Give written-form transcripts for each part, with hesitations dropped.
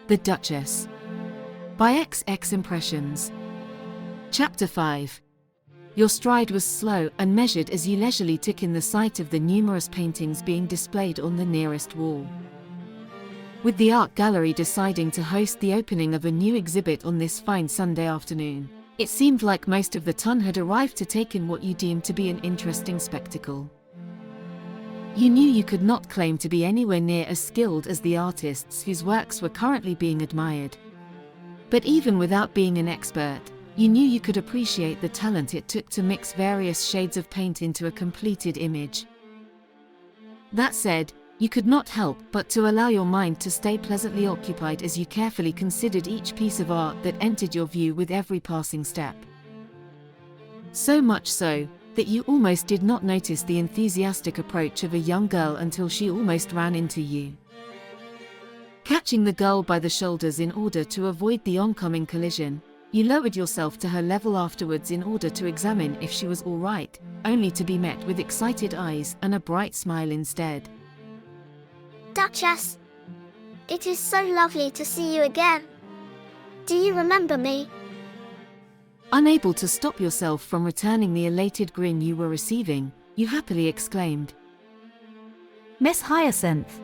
The Duchess. By xxImpressions. Chapter 5. Your stride was slow and measured as you leisurely took in the sight of the numerous paintings being displayed on the nearest wall. With the art gallery deciding to host the opening of a new exhibit on this fine Sunday afternoon, it seemed like most of the ton had arrived to take in what you deemed to be an interesting spectacle. You knew you could not claim to be anywhere near as skilled as the artists whose works were currently being admired. But even without being an expert, you knew you could appreciate the talent it took to mix various shades of paint into a completed image. That said, you could not help but to allow your mind to stay pleasantly occupied as you carefully considered each piece of art that entered your view with every passing step. So much so, that you almost did not notice the enthusiastic approach of a young girl until she almost ran into you. Catching the girl by the shoulders in order to avoid the oncoming collision, you lowered yourself to her level afterwards in order to examine if she was all right, only to be met with excited eyes and a bright smile instead. Duchess, it is so lovely to see you again. Do you remember me? Unable to stop yourself from returning the elated grin you were receiving, you happily exclaimed, Miss Hyacinth.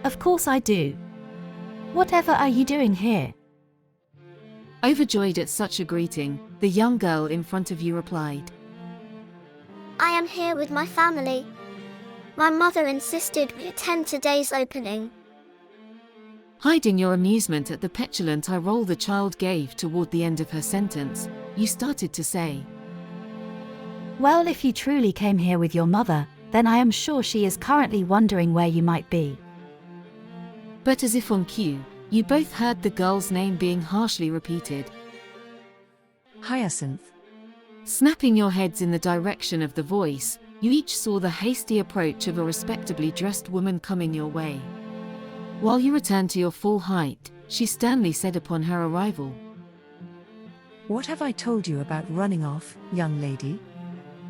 Of course I do. Whatever are you doing here? Overjoyed at such a greeting, the young girl in front of you replied, I am here with my family. My mother insisted we attend today's opening. Hiding your amusement at the petulant eye roll the child gave toward the end of her sentence, you started to say, Well, if you truly came here with your mother, then I am sure she is currently wondering where you might be. But as if on cue, you both heard the girl's name being harshly repeated. Hyacinth. Snapping your heads in the direction of the voice, you each saw the hasty approach of a respectably dressed woman coming your way. While you returned to your full height, she sternly said upon her arrival, What have I told you about running off, young lady?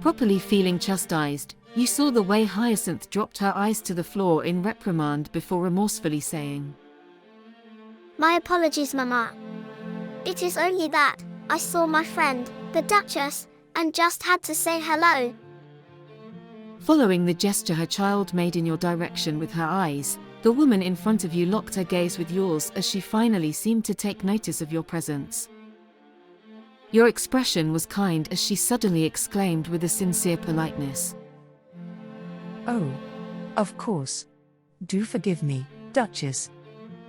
Properly feeling chastised, you saw the way Hyacinth dropped her eyes to the floor in reprimand before remorsefully saying, My apologies, Mama. It is only that I saw my friend, the Duchess, and just had to say hello. Following the gesture her child made in your direction with her eyes, the woman in front of you locked her gaze with yours as she finally seemed to take notice of your presence. Your expression was kind as she suddenly exclaimed with a sincere politeness, Oh, of course. Do forgive me, Duchess.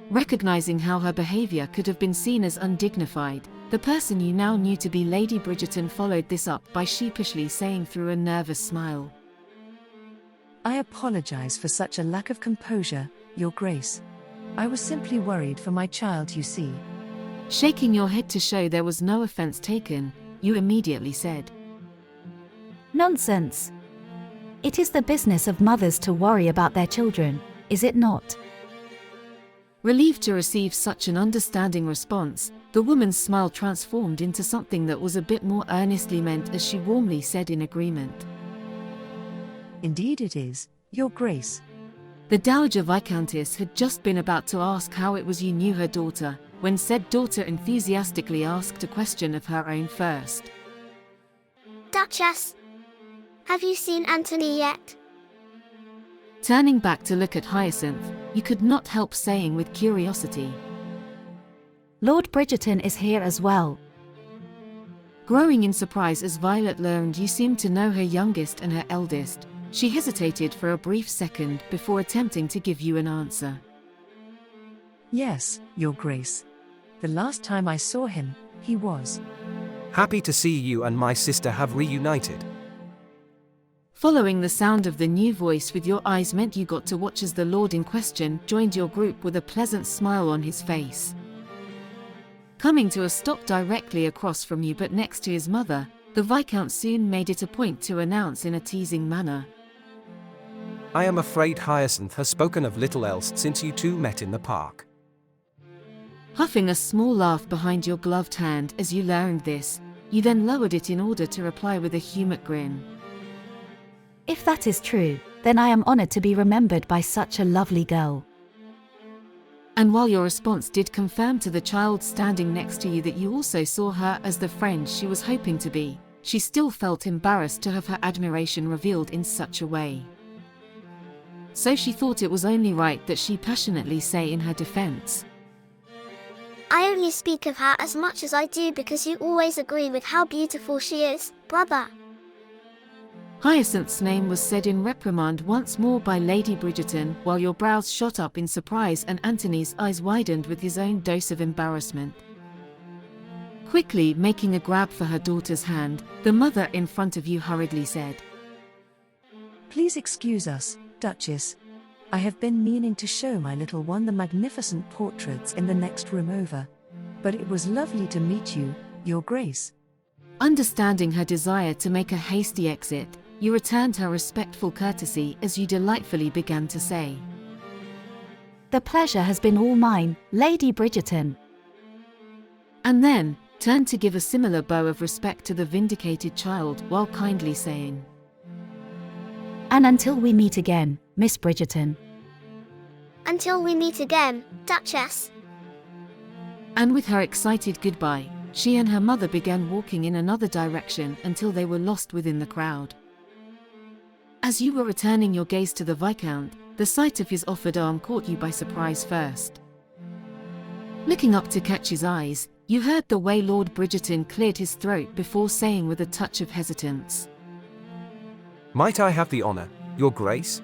Recognizing how her behavior could have been seen as undignified, the person you now knew to be Lady Bridgerton followed this up by sheepishly saying through a nervous smile, I apologize for such a lack of composure, Your Grace. I was simply worried for my child, you see. Shaking your head to show there was no offense taken, you immediately said, Nonsense. It is the business of mothers to worry about their children, is it not? Relieved to receive such an understanding response, the woman's smile transformed into something that was a bit more earnestly meant as she warmly said in agreement, Indeed it is, Your Grace. The Dowager Viscountess had just been about to ask how it was you knew her daughter, when said daughter enthusiastically asked a question of her own first. Duchess, have you seen Anthony yet? Turning back to look at Hyacinth, you could not help saying with curiosity, Lord Bridgerton is here as well. Growing in surprise as Violet learned you seemed to know her youngest and her eldest, she hesitated for a brief second before attempting to give you an answer. Yes, Your Grace. The last time I saw him, he was happy to see you and my sister have reunited. Following the sound of the new voice with your eyes meant you got to watch as the lord in question joined your group with a pleasant smile on his face. Coming to a stop directly across from you but next to his mother, the Viscount soon made it a point to announce in a teasing manner, I am afraid Hyacinth has spoken of little else since you two met in the park. Huffing a small laugh behind your gloved hand as you learned this, you then lowered it in order to reply with a humorous grin. If that is true, then I am honored to be remembered by such a lovely girl. And while your response did confirm to the child standing next to you that you also saw her as the friend she was hoping to be, she still felt embarrassed to have her admiration revealed in such a way. So she thought it was only right that she passionately say in her defense, I only speak of her as much as I do because you always agree with how beautiful she is, brother. Hyacinth's name was said in reprimand once more by Lady Bridgerton, while your brows shot up in surprise and Anthony's eyes widened with his own dose of embarrassment. Quickly making a grab for her daughter's hand, the mother in front of you hurriedly said, Please excuse us, Duchess. I have been meaning to show my little one the magnificent portraits in the next room over. But it was lovely to meet you, Your Grace. Understanding her desire to make a hasty exit, you returned her respectful courtesy as you delightfully began to say, The pleasure has been all mine, Lady Bridgerton. And then turned to give a similar bow of respect to the vindicated child while kindly saying, And until we meet again, Miss Bridgerton. Until we meet again, Duchess. And with her excited goodbye, she and her mother began walking in another direction until they were lost within the crowd. As you were returning your gaze to the Viscount, the sight of his offered arm caught you by surprise first. Looking up to catch his eyes, you heard the way Lord Bridgerton cleared his throat before saying with a touch of hesitance, Might I have the honor, Your Grace?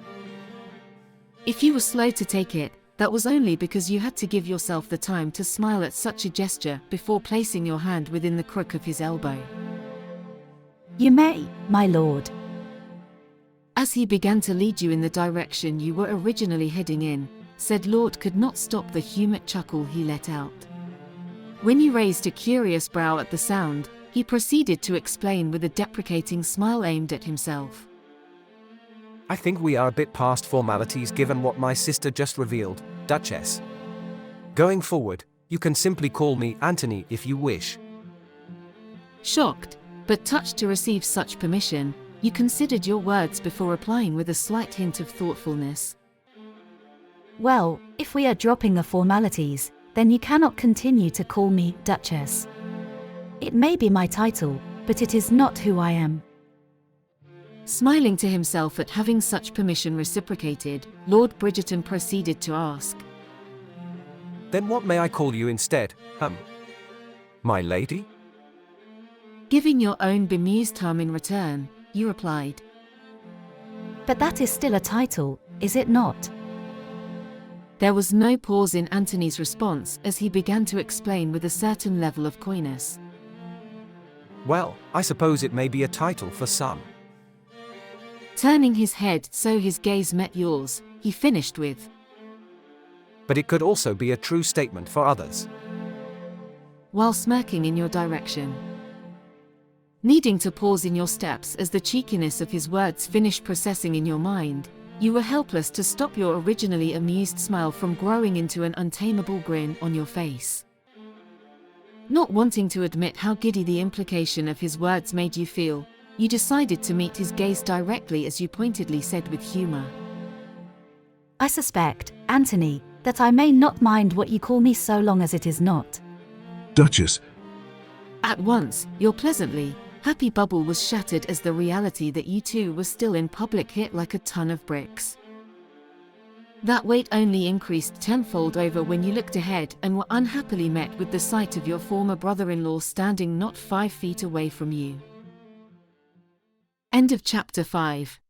If you were slow to take it, that was only because you had to give yourself the time to smile at such a gesture before placing your hand within the crook of his elbow. You may, my lord. As he began to lead you in the direction you were originally heading in, said Lord could not stop the humid chuckle he let out. When you raised a curious brow at the sound, he proceeded to explain with a deprecating smile aimed at himself. I think we are a bit past formalities given what my sister just revealed, Duchess. Going forward, you can simply call me Anthony if you wish. Shocked, but touched to receive such permission, you considered your words before replying with a slight hint of thoughtfulness. Well, if we are dropping the formalities, then you cannot continue to call me Duchess. It may be my title, but it is not who I am. Smiling to himself at having such permission reciprocated, Lord Bridgerton proceeded to ask, Then what may I call you instead, my lady? Giving your own bemused hum in return, you replied, But that is still a title, is it not? There was no pause in Anthony's response as he began to explain with a certain level of coyness. Well, I suppose it may be a title for some. Turning his head so his gaze met yours, he finished with, But it could also be a true statement for others. while smirking in your direction. Needing to pause in your steps as the cheekiness of his words finished processing in your mind, you were helpless to stop your originally amused smile from growing into an untamable grin on your face. Not wanting to admit how giddy the implication of his words made you feel, you decided to meet his gaze directly as you pointedly said with humor, I suspect, Anthony, that I may not mind what you call me so long as it is not Duchess, At once, your pleasantly happy bubble was shattered as the reality that you two were still in public hit like a ton of bricks. That weight only increased tenfold over when you looked ahead and were unhappily met with the sight of your former brother-in-law standing not 5 feet away from you. End of chapter 5.